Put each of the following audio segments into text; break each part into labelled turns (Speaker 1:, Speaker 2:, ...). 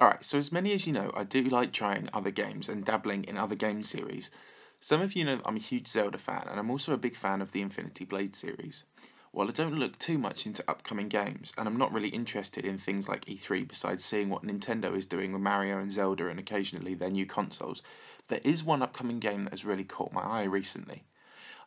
Speaker 1: Alright, so as many as you know, I do like trying other games and dabbling in other game series. Some of you know that I'm a huge Zelda fan, and I'm also a big fan of the Infinity Blade series. While I don't look too much into upcoming games, and I'm not really interested in things like E3 besides seeing what Nintendo is doing with Mario and Zelda and occasionally their new consoles, there is one upcoming game that has really caught my eye recently.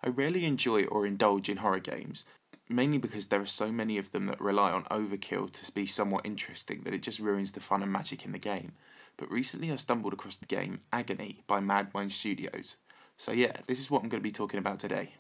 Speaker 1: I rarely enjoy or indulge in horror games, mainly because there are so many of them that rely on overkill to be somewhat interesting that it just ruins the fun and magic in the game. But recently I stumbled across the game Agony by Madmind Studios. So yeah, this is what I'm going to be talking about today.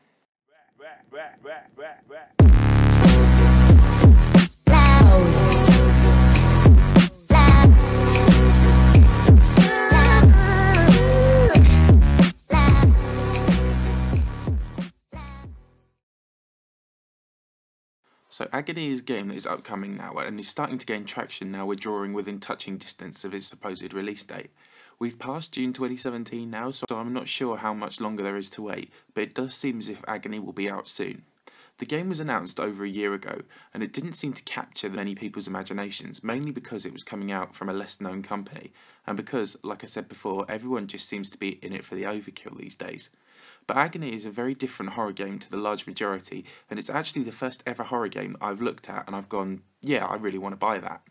Speaker 1: So Agony is a game that is upcoming now and is starting to gain traction now we're drawing within touching distance of its supposed release date. We've passed June 2017 now, so I'm not sure how much longer there is to wait, but it does seem as if Agony will be out soon. The game was announced over a year ago, and it didn't seem to capture many people's imaginations, mainly because it was coming out from a less known company, and because, like I said before, everyone just seems to be in it for the overkill these days. But Agony is a very different horror game to the large majority, and it's actually the first ever horror game that I've looked at and I've gone, yeah, I really want to buy that.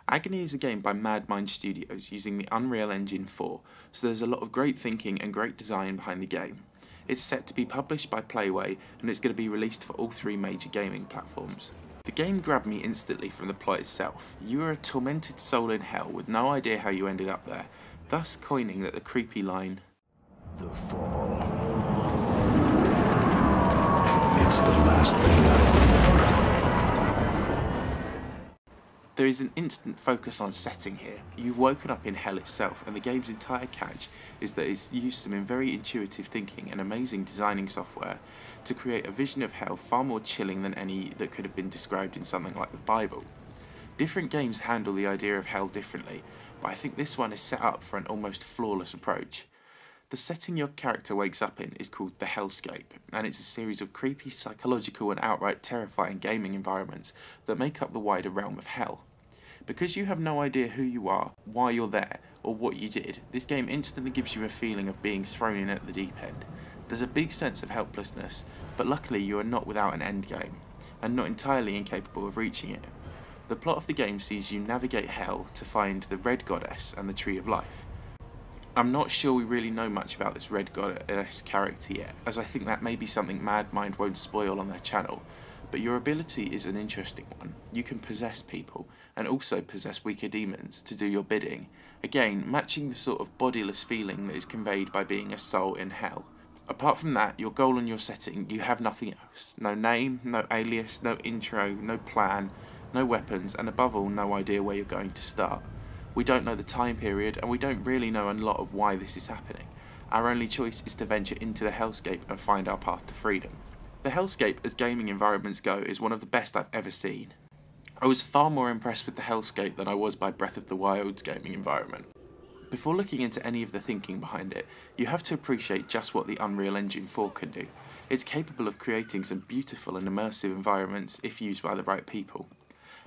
Speaker 1: Agony is a game by Madmind Studios using the Unreal Engine 4, so there's a lot of great thinking and great design behind the game. It's set to be published by Playway, and it's going to be released for all three major gaming platforms. The game grabbed me instantly from the plot itself. You are a tormented soul in hell with no idea how you ended up there, thus coining that the creepy line,
Speaker 2: "The fall. It's the last thing I remember."
Speaker 1: There is an instant focus on setting here. You've woken up in hell itself, and the game's entire catch is that it's used some very intuitive thinking and amazing designing software to create a vision of hell far more chilling than any that could have been described in something like the Bible. Different games handle the idea of hell differently, but I think this one is set up for an almost flawless approach. The setting your character wakes up in is called the Hellscape, and it's a series of creepy, psychological and outright terrifying gaming environments that make up the wider realm of hell. Because you have no idea who you are, why you're there, or what you did, this game instantly gives you a feeling of being thrown in at the deep end. There's a big sense of helplessness, but luckily you are not without an end game, and not entirely incapable of reaching it. The plot of the game sees you navigate hell to find the Red Goddess and the Tree of Life. I'm not sure we really know much about this Red Goddess character yet, as I think that may be something Madmind won't spoil on their channel, but your ability is an interesting one. You can possess people, and also possess weaker demons to do your bidding, again matching the sort of bodiless feeling that is conveyed by being a soul in hell. Apart from that, your goal and your setting, you have nothing else. No name, no alias, no intro, no plan, no weapons, and above all, no idea where you're going to start. We don't know the time period, and we don't really know a lot of why this is happening. Our only choice is to venture into the Hellscape and find our path to freedom. The Hellscape, as gaming environments go, is one of the best I've ever seen. I was far more impressed with the Hellscape than I was by Breath of the Wild's gaming environment. Before looking into any of the thinking behind it, you have to appreciate just what the Unreal Engine 4 can do. It's capable of creating some beautiful and immersive environments if used by the right people.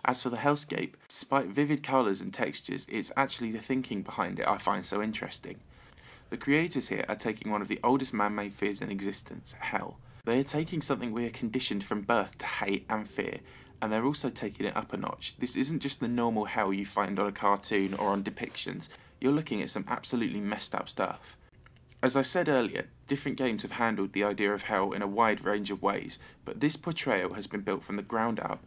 Speaker 1: As for the Hellscape, despite vivid colours and textures, it's actually the thinking behind it I find so interesting. The creators here are taking one of the oldest man-made fears in existence, hell. They are taking something we are conditioned from birth to hate and fear, and they're also taking it up a notch. This isn't just the normal hell you find on a cartoon or on depictions, you're looking at some absolutely messed up stuff. As I said earlier, different games have handled the idea of hell in a wide range of ways, but this portrayal has been built from the ground up,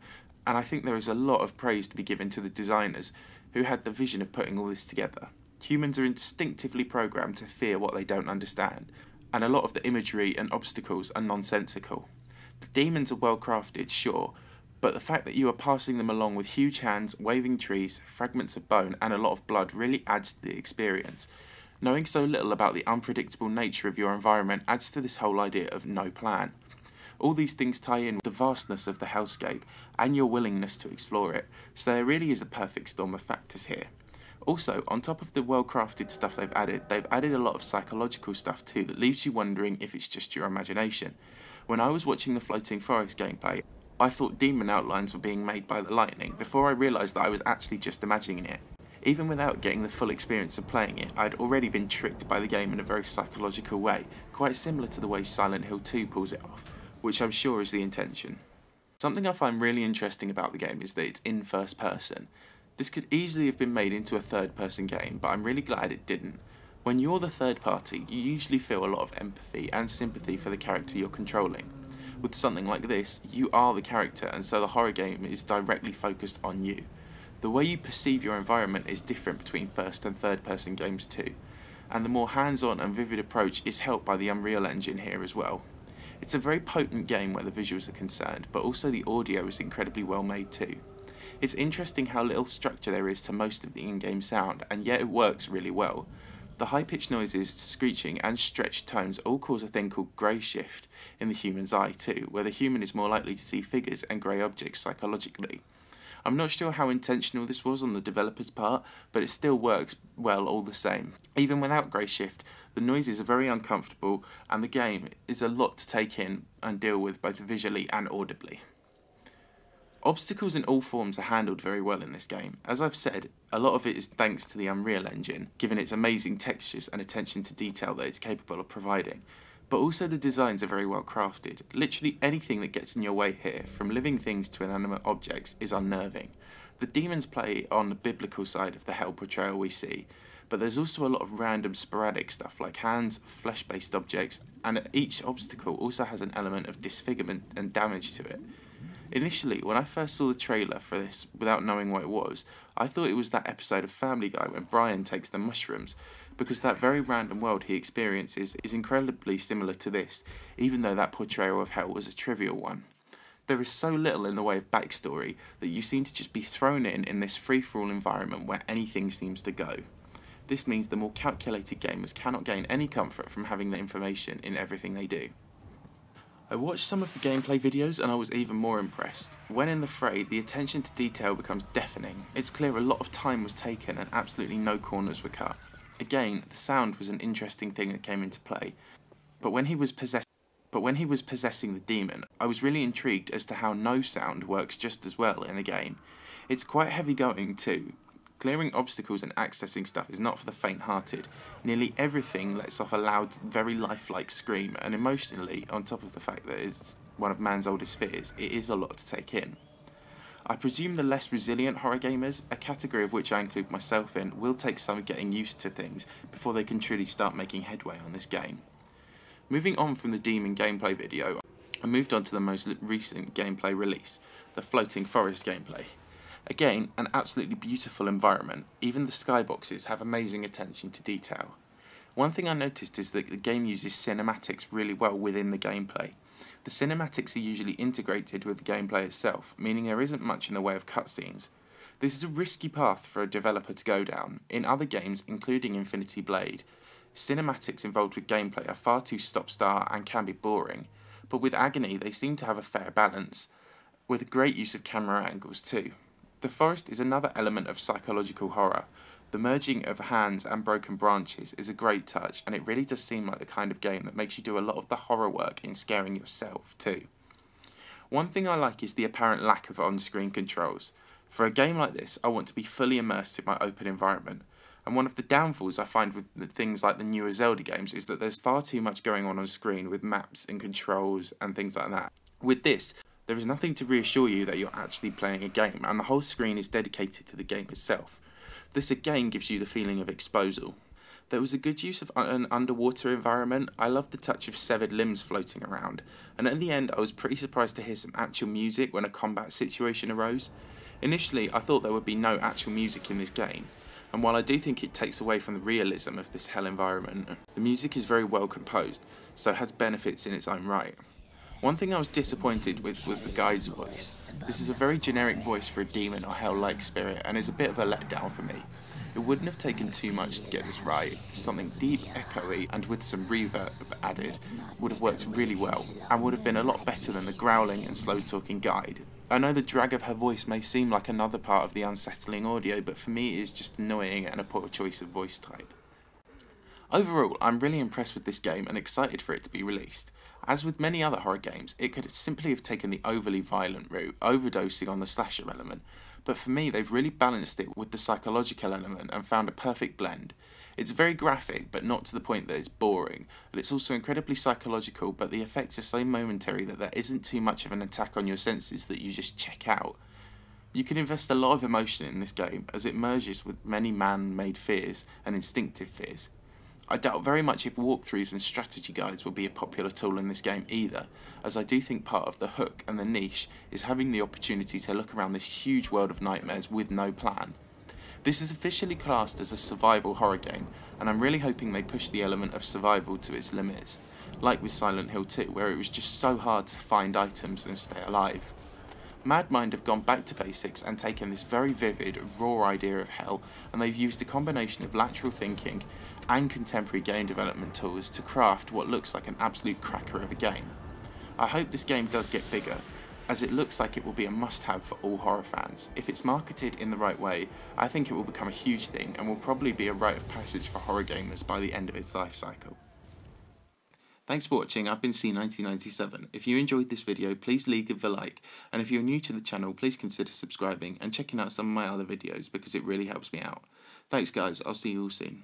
Speaker 1: and I think there is a lot of praise to be given to the designers who had the vision of putting all this together. Humans are instinctively programmed to fear what they don't understand, and a lot of the imagery and obstacles are nonsensical. The demons are well crafted, sure, but the fact that you are passing them along with huge hands, waving trees, fragments of bone and a lot of blood really adds to the experience. Knowing so little about the unpredictable nature of your environment adds to this whole idea of no plan. All these things tie in with the vastness of the Hellscape and your willingness to explore it, so there really is a perfect storm of factors here. Also, on top of the well-crafted stuff they've added a lot of psychological stuff too that leaves you wondering if it's just your imagination. When I was watching the Floating Forest gameplay, I thought demon outlines were being made by the lightning before I realised that I was actually just imagining it. Even without getting the full experience of playing it, I'd already been tricked by the game in a very psychological way, quite similar to the way Silent Hill 2 pulls it off, which I'm sure is the intention. Something I find really interesting about the game is that it's in first person. This could easily have been made into a third person game, but I'm really glad it didn't. When you're the third party, you usually feel a lot of empathy and sympathy for the character you're controlling. With something like this, you are the character, and so the horror game is directly focused on you. The way you perceive your environment is different between first and third person games too, and the more hands-on and vivid approach is helped by the Unreal Engine here as well. It's a very potent game where the visuals are concerned, but also the audio is incredibly well made too. It's interesting how little structure there is to most of the in-game sound, and yet it works really well. The high-pitched noises, screeching and stretched tones all cause a thing called grey shift in the human's eye too, where the human is more likely to see figures and grey objects psychologically. I'm not sure how intentional this was on the developer's part, but it still works well all the same. Even without grey shift, the noises are very uncomfortable, and the game is a lot to take in and deal with both visually and audibly. Obstacles in all forms are handled very well in this game. As I've said, a lot of it is thanks to the Unreal Engine, given its amazing textures and attention to detail that it's capable of providing. But also the designs are very well crafted. Literally anything that gets in your way here, from living things to inanimate objects, is unnerving. The demons play on the biblical side of the hell portrayal we see, but there's also a lot of random sporadic stuff like hands, flesh-based objects, and each obstacle also has an element of disfigurement and damage to it. Initially, when I first saw the trailer for this without knowing what it was, I thought it was that episode of Family Guy when Brian takes the mushrooms, because that very random world he experiences is incredibly similar to this, even though that portrayal of hell was a trivial one. There is so little in the way of backstory that you seem to just be thrown in this free-for-all environment where anything seems to go. This means the more calculated gamers cannot gain any comfort from having the information in everything they do. I watched some of the gameplay videos and I was even more impressed. When in the fray, the attention to detail becomes deafening. It's clear a lot of time was taken and absolutely no corners were cut. Again, the sound was an interesting thing that came into play, but when he was possessing the demon, I was really intrigued as to how no sound works just as well in the game. It's quite heavy going too. Clearing obstacles and accessing stuff is not for the faint-hearted. Nearly everything lets off a loud, very lifelike scream, and emotionally, on top of the fact that it's one of man's oldest fears, it is a lot to take in. I presume the less resilient horror gamers, a category of which I include myself in, will take some getting used to things before they can truly start making headway on this game. Moving on from the demon gameplay video, I moved on to the most recent gameplay release, the floating forest gameplay. Again, an absolutely beautiful environment. Even the skyboxes have amazing attention to detail. One thing I noticed is that the game uses cinematics really well within the gameplay. The cinematics are usually integrated with the gameplay itself, meaning there isn't much in the way of cutscenes. This is a risky path for a developer to go down. In other games, including Infinity Blade, cinematics involved with gameplay are far too stop-start and can be boring, but with Agony they seem to have a fair balance, with a great use of camera angles too. The forest is another element of psychological horror. The merging of hands and broken branches is a great touch, and it really does seem like the kind of game that makes you do a lot of the horror work in scaring yourself too. One thing I like is the apparent lack of on-screen controls. For a game like this, I want to be fully immersed in my open environment, and one of the downfalls I find with things like the newer Zelda games is that there's far too much going on screen with maps and controls and things like that. With this, there is nothing to reassure you that you're actually playing a game, and the whole screen is dedicated to the game itself. This again gives you the feeling of exposal. There was a good use of an underwater environment. I loved the touch of severed limbs floating around, and at the end I was pretty surprised to hear some actual music when a combat situation arose. Initially I thought there would be no actual music in this game, and while I do think it takes away from the realism of this hell environment, the music is very well composed, so it has benefits in its own right. One thing I was disappointed with was the guide's voice. This is a very generic voice for a demon or hell-like spirit, and is a bit of a letdown for me. It wouldn't have taken too much to get this right. Something deep, echoey, and with some reverb added would have worked really well, and would have been a lot better than the growling and slow-talking guide. I know the drag of her voice may seem like another part of the unsettling audio, but for me it is just annoying and a poor choice of voice type. Overall, I'm really impressed with this game and excited for it to be released. As with many other horror games, it could simply have taken the overly violent route, overdosing on the slasher element, but for me they've really balanced it with the psychological element and found a perfect blend. It's very graphic, but not to the point that it's boring, and it's also incredibly psychological, but the effects are so momentary that there isn't too much of an attack on your senses that you just check out. You can invest a lot of emotion in this game, as it merges with many man-made fears and instinctive fears. I doubt very much if walkthroughs and strategy guides will be a popular tool in this game either, as I do think part of the hook and the niche is having the opportunity to look around this huge world of nightmares with no plan. This is officially classed as a survival horror game, and I'm really hoping they push the element of survival to its limits, like with Silent Hill 2, where it was just so hard to find items and stay alive. Madmind have gone back to basics and taken this very vivid, raw idea of hell, and they've used a combination of lateral thinking and contemporary game development tools to craft what looks like an absolute cracker of a game. I hope this game does get bigger, as it looks like it will be a must-have for all horror fans. If it's marketed in the right way, I think it will become a huge thing and will probably be a rite of passage for horror gamers by the end of its life cycle. Thanks for watching. I've been C1997. If you enjoyed this video, please leave a like, and if you're new to the channel, please consider subscribing and checking out some of my other videos because it really helps me out. Thanks guys, I'll see you all soon.